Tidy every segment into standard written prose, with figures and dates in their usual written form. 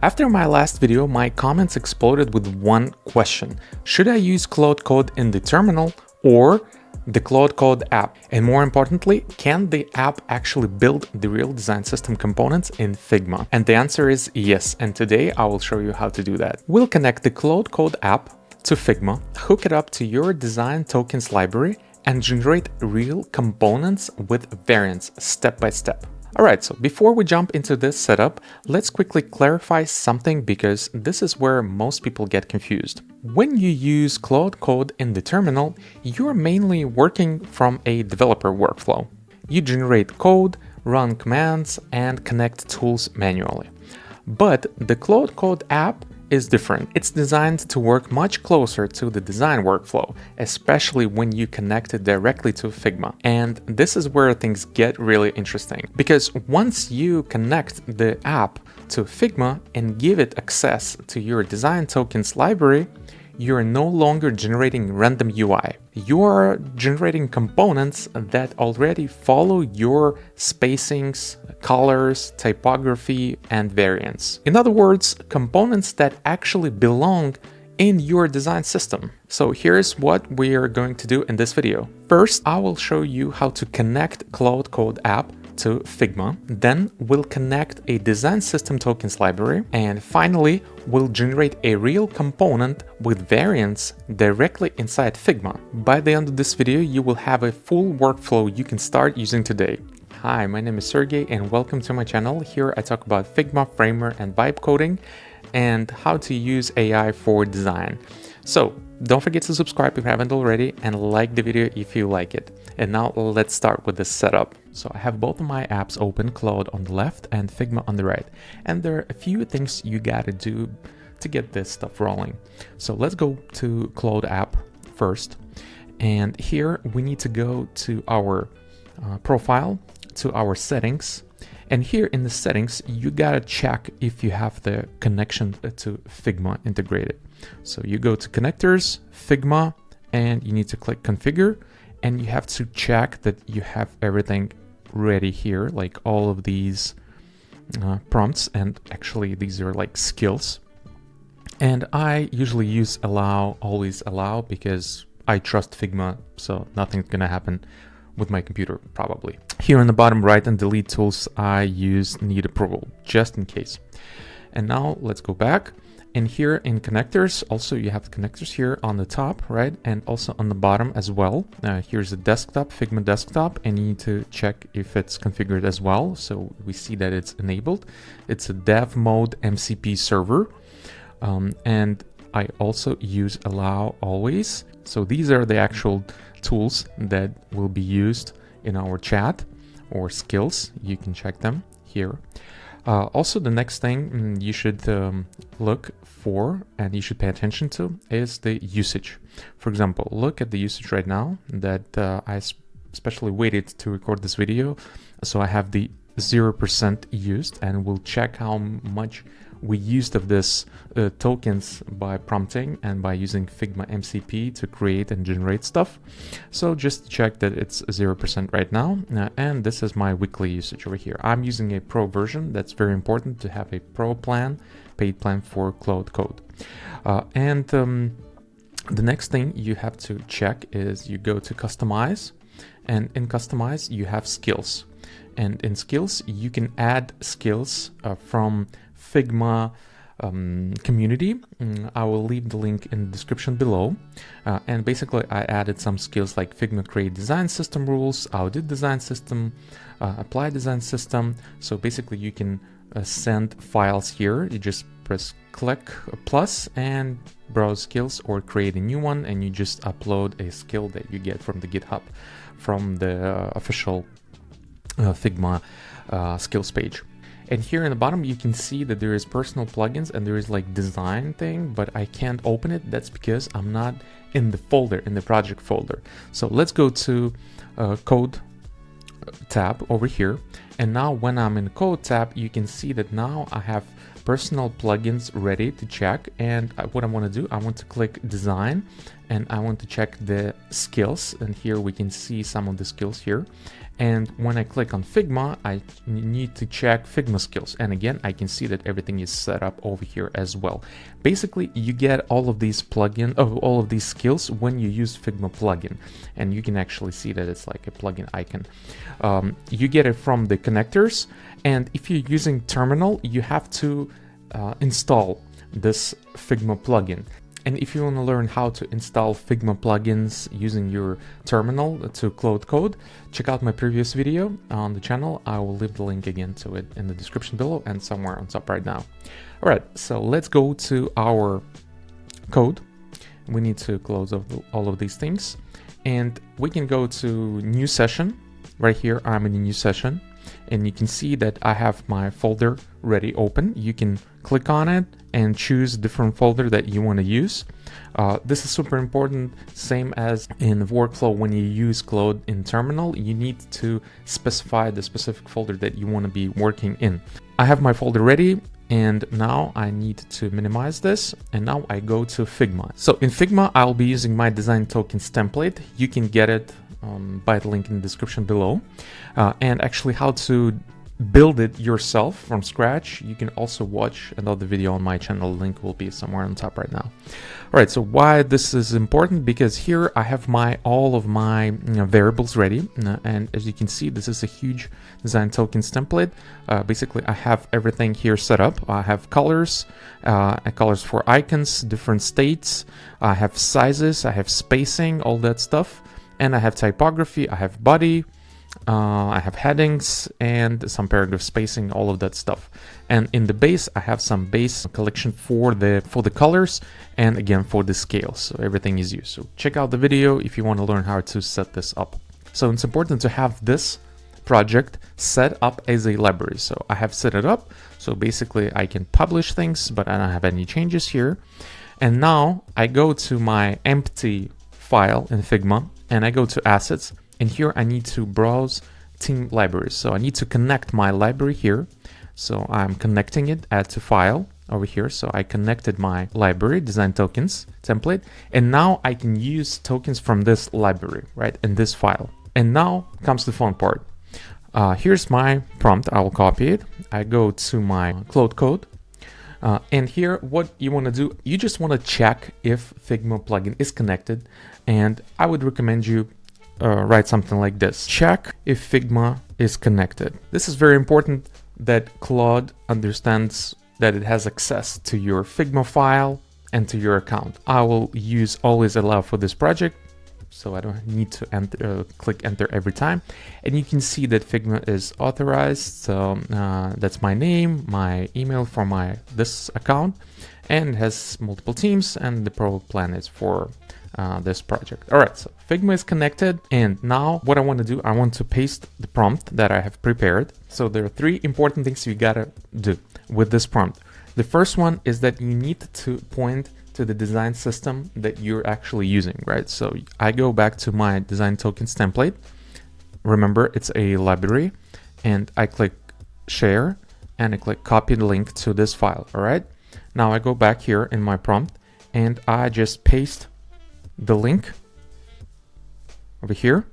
After my last video, my comments exploded with one question. Should I use Claude Code in the terminal or the Claude Code app? And more importantly, can the app actually build the real design system components in Figma? And the answer is yes, and today I will show you how to do that. We'll connect the Claude Code app to Figma, hook it up to your design tokens library, and generate real components with variants step by step. Alright, so before we jump into this setup, let's quickly clarify something because this is where most people get confused. When you use Claude Code in the terminal, you're mainly working from a developer workflow. You generate code, run commands, and connect tools manually. But the Claude Code app is different. It's designed to work much closer to the design workflow, especially when you connect it directly to Figma. And this is where things get really interesting, because once you connect the app to Figma and give it access to your design tokens library, you're no longer generating random UI. You're generating components that already follow your spacings, colors, typography, and variants. In other words, components that actually belong in your design system. So here's what we are going to do in this video. First, I will show you how to connect Claude Code app to Figma. Then we'll connect a design system tokens library. And finally, we'll generate a real component with variants directly inside Figma. By the end of this video, you will have a full workflow you can start using today. Hi, my name is Sergey and welcome to my channel. Here I talk about Figma, Framer, and vibe coding and how to use AI for design. So don't forget to subscribe if you haven't already and like the video if you like it. And now let's start with the setup. So I have both of my apps open, Claude on the left and Figma on the right. And there are a few things you gotta do to get this stuff rolling. So let's go to Claude app first. And here we need to go to our profile, to our settings. And here in the settings, you gotta check if you have the connection to Figma integrated. So you go to connectors, Figma, and you need to click configure. And you have to check that you have everything ready here, like all of these prompts. And actually these are like skills. And I usually use allow, always allow, because I trust Figma, so nothing's gonna happen with my computer probably. Here in the bottom right and delete tools, I use need approval just in case. And now let's go back. And here in connectors, also you have the connectors here on the top, right? And also on the bottom as well. Here's the desktop, Figma desktop, and you need to check if it's configured as well. So we see that it's enabled. It's a dev mode MCP server. And I also use allow always. So these are the actual tools that will be used in our chat or skills. You can check them here. Also, the next thing you should look for and you should pay attention to is the usage. For example, look at the usage right now that I especially waited to record this video. So I have the 0% used, and we'll check how much we used of this tokens by prompting and by using Figma MCP to create and generate stuff. So just check that it's 0% right now. And this is my weekly usage over here. I'm using a pro version. That's very important to have a pro plan, paid plan for Claude Code. The next thing you have to check is you go to customize, and in customize you have skills. And in skills, you can add skills from Figma community. I will leave the link in the description below. And basically, I added some skills like Figma create design system rules, audit design system, apply design system. So basically, you can send files here. You just press click plus and browse skills or create a new one, and you just upload a skill that you get from the GitHub, from the official Figma skills page. And here in the bottom, you can see that there is personal plugins and there is like design thing, but I can't open it. That's because I'm not in the folder, in the project folder. So let's go to code tab over here. And now when I'm in code tab, you can see that now I have personal plugins ready to check. And what I want to do, I want to click design and I want to check the skills. And here we can see some of the skills here. And when I click on Figma, I need to check Figma skills. And again, I can see that everything is set up over here as well. Basically, you get all of these all of these skills when you use Figma plugin. And you can actually see that it's like a plugin icon. You get it from the connectors. And if you're using Terminal, you have to install this Figma plugin. And if you want to learn how to install Figma plugins using your terminal to Claude Code, check out my previous video on the channel. I will leave the link again to it in the description below and somewhere on top right now. All right, so let's go to our code. We need to close all of these things. And we can go to new session. Right here, I'm in a new session. And you can see that I have my folder ready open. You can click on it and choose a different folder that you want to use. This is super important, same as in workflow. When you use Claude in terminal, you need to specify the specific folder that you want to be working in. I have my folder ready, and now I need to minimize this, and now I go to Figma. So in Figma, I'll be using my design tokens template. You can get it by the link in the description below. And actually how to build it yourself from scratch, you can also watch another video on my channel. The link will be somewhere on top right now. All right, so why this is important? Because here I have all of my variables ready, and as you can see, this is a huge design tokens template. Basically, I have everything here set up. I have colors, colors for icons, different states. I have sizes, I have spacing, all that stuff. And I have typography, I have body, I have headings, and some paragraph spacing, all of that stuff. And in the base, I have some base collection for the colors, and again for the scales. So everything is used. So check out the video if you want to learn how to set this up. So it's important to have this project set up as a library. So I have set it up. So basically, I can publish things, but I don't have any changes here. And now I go to my empty file in Figma, and I go to assets, and here I need to browse team libraries. So I need to connect my library here. So I'm connecting it, add to file over here. So I connected my library, design tokens template, and now I can use tokens from this library, right, in this file. And now comes the fun part. Here's my prompt. I will copy it. I go to my Claude Code. And here, what you want to do, you just want to check if Figma plugin is connected. And I would recommend you write something like this. Check if Figma is connected. This is very important that Claude understands that it has access to your Figma file and to your account. I will use always allow for this project, so I don't need to click enter every time. And you can see that Figma is authorized. So that's my name, my email for this account, and it has multiple teams, and the pro plan is for this project. All right, so Figma is connected, and now what I want to do, I want to paste the prompt that I have prepared. So there are three important things you gotta do with this prompt. The first one is that you need to point to the design system that you're actually using, right? So I go back to my design tokens template. Remember, it's a library, and I click share, and I click copy the link to this file. All right, now I go back here in my prompt, and I just paste the link over here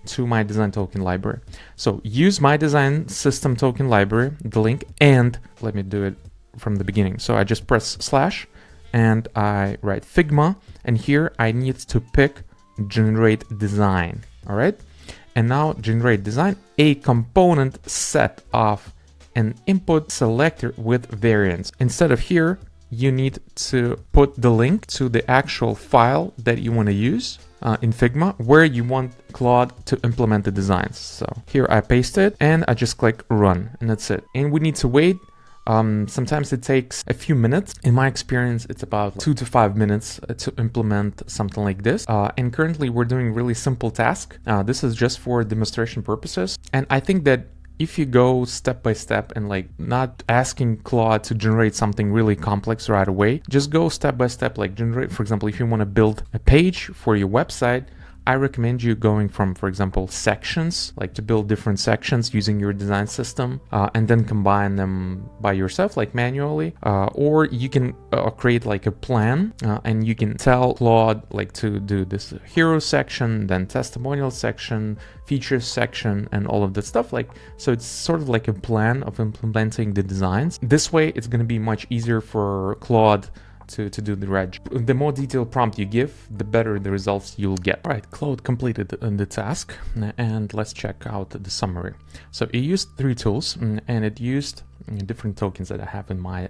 to my design token library. So use my design system token library, the link, and let me do it from the beginning. So I just press slash, and I write Figma, and here I need to pick generate design. All right, and now generate design, a component set of an input selector with variants. Instead of here, you need to put the link to the actual file that you want to use in Figma, where you want Claude to implement the designs. So here I paste it, and I just click run, and that's it. And we need to wait. Sometimes it takes a few minutes. In my experience, it's about 2 to 5 minutes to implement something like this. And currently we're doing really simple task. This is just for demonstration purposes. And I think that if you go step by step and like not asking Claude to generate something really complex right away, just go step by step, like generate, for example, if you want to build a page for your website, I recommend you going from, for example, sections, like to build different sections using your design system, and then combine them by yourself, like manually, or you can create like a plan, and you can tell Claude like to do this hero section, then testimonial section, features section, and all of that stuff. Like, so it's sort of like a plan of implementing the designs. This way, it's going to be much easier for Claude to do the reg. The more detailed prompt you give, the better the results you'll get. All right, Claude completed the task, and let's check out the summary. So it used 3 tools, and it used different tokens that I have in my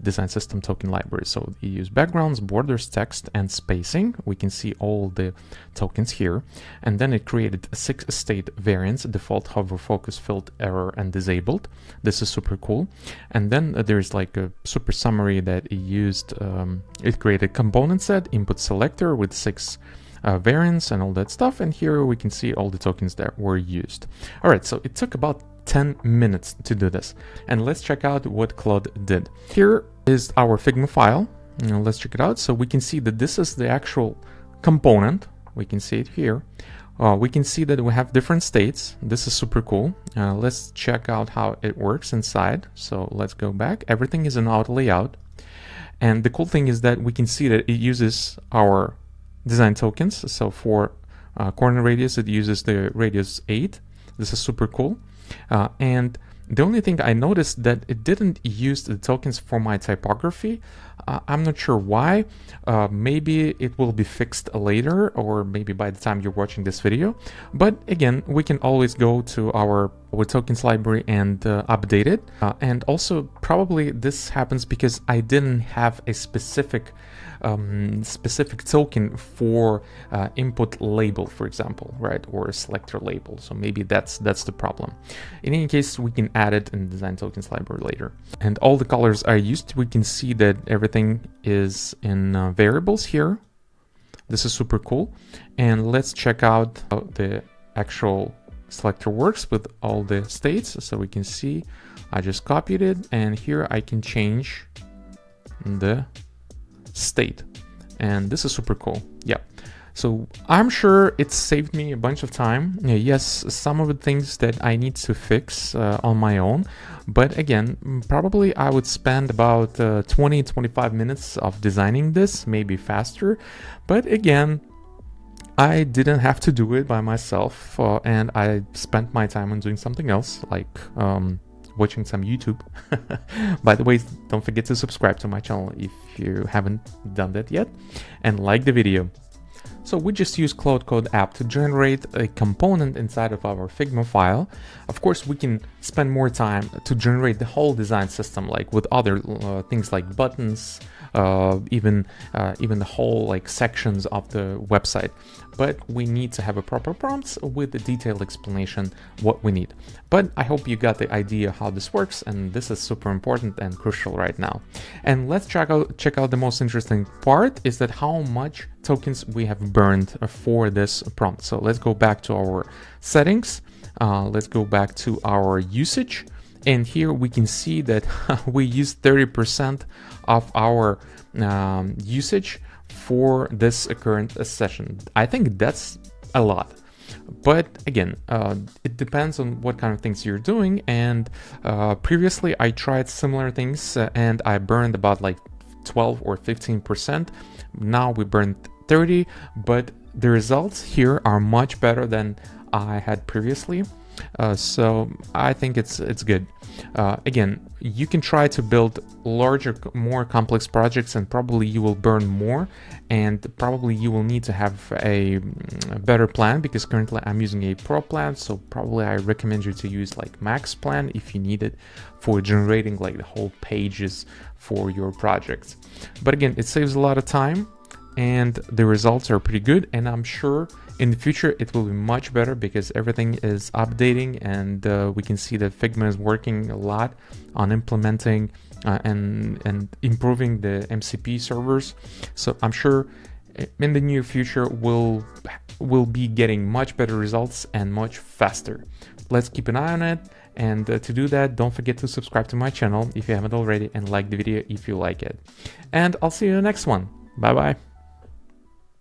design system token library. So it used backgrounds, borders, text, and spacing. We can see all the tokens here. And then it created 6 state variants: default, hover, focus, filled, error, and disabled. This is super cool. And then there's like a super summary that it used. It created component set, input selector with 6 variants and all that stuff. And here we can see all the tokens that were used. All right, so it took about 10 minutes to do this. And let's check out what Claude did. Here is our Figma file. Let's check it out. So we can see that this is the actual component. We can see it here. We can see that we have different states. This is super cool. Let's check out how it works inside. So let's go back. Everything is in auto layout. And the cool thing is that we can see that it uses our design tokens. So for corner radius, it uses the radius 8. This is super cool. And the only thing I noticed that it didn't use the tokens for my typography. I'm not sure why. Maybe it will be fixed later, or maybe by the time you're watching this video. But again, we can always go to our tokens library and update it. And also probably this happens because I didn't have a specific token for input label, for example, right, or a selector label. So maybe that's the problem. In any case, we can add it in the design tokens library later. And all the colors are used. We can see that everything is in variables here. This is super cool. And let's check out how the actual selector works with all the states. So we can see I just copied it, and here I can change the state, and this is super cool. Yeah, so I'm sure it saved me a bunch of time. Yes, some of the things that I need to fix on my own, but again, probably I would spend about 20-25 minutes of designing this, maybe faster. But again, I didn't have to do it by myself, and I spent my time on doing something else, like watching some YouTube. By the way, don't forget to subscribe to my channel if you haven't done that yet, and like the video. So we just use Claude Code App to generate a component inside of our Figma file. Of course, we can spend more time to generate the whole design system, like with other things like buttons, even the whole like sections of the website. But we need to have a proper prompts with a detailed explanation what we need. But I hope you got the idea how this works, and this is super important and crucial right now. And let's check out the most interesting part, is that how much tokens we have burned for this prompt. So let's go back to our settings. Let's go back to our usage. And here we can see that we used 30% of our usage for this current session. I think that's a lot. But again, it depends on what kind of things you're doing. And previously I tried similar things and I burned about like 12 or 15%. Now we burned 30, but the results here are much better than I had previously. So I think it's good. Again, you can try to build larger, more complex projects, and probably you will burn more, and probably you will need to have a better plan, because currently I'm using a pro plan. So probably I recommend you to use like max plan if you need it for generating like the whole pages for your projects. But again, it saves a lot of time and the results are pretty good, and I'm sure in the future it will be much better because everything is updating, and we can see that Figma is working a lot on implementing and improving the MCP servers. So I'm sure in the near future we'll be getting much better results and much faster. Let's keep an eye on it, and to do that, don't forget to subscribe to my channel if you haven't already, and like the video if you like it. And I'll see you in the next one. Bye bye.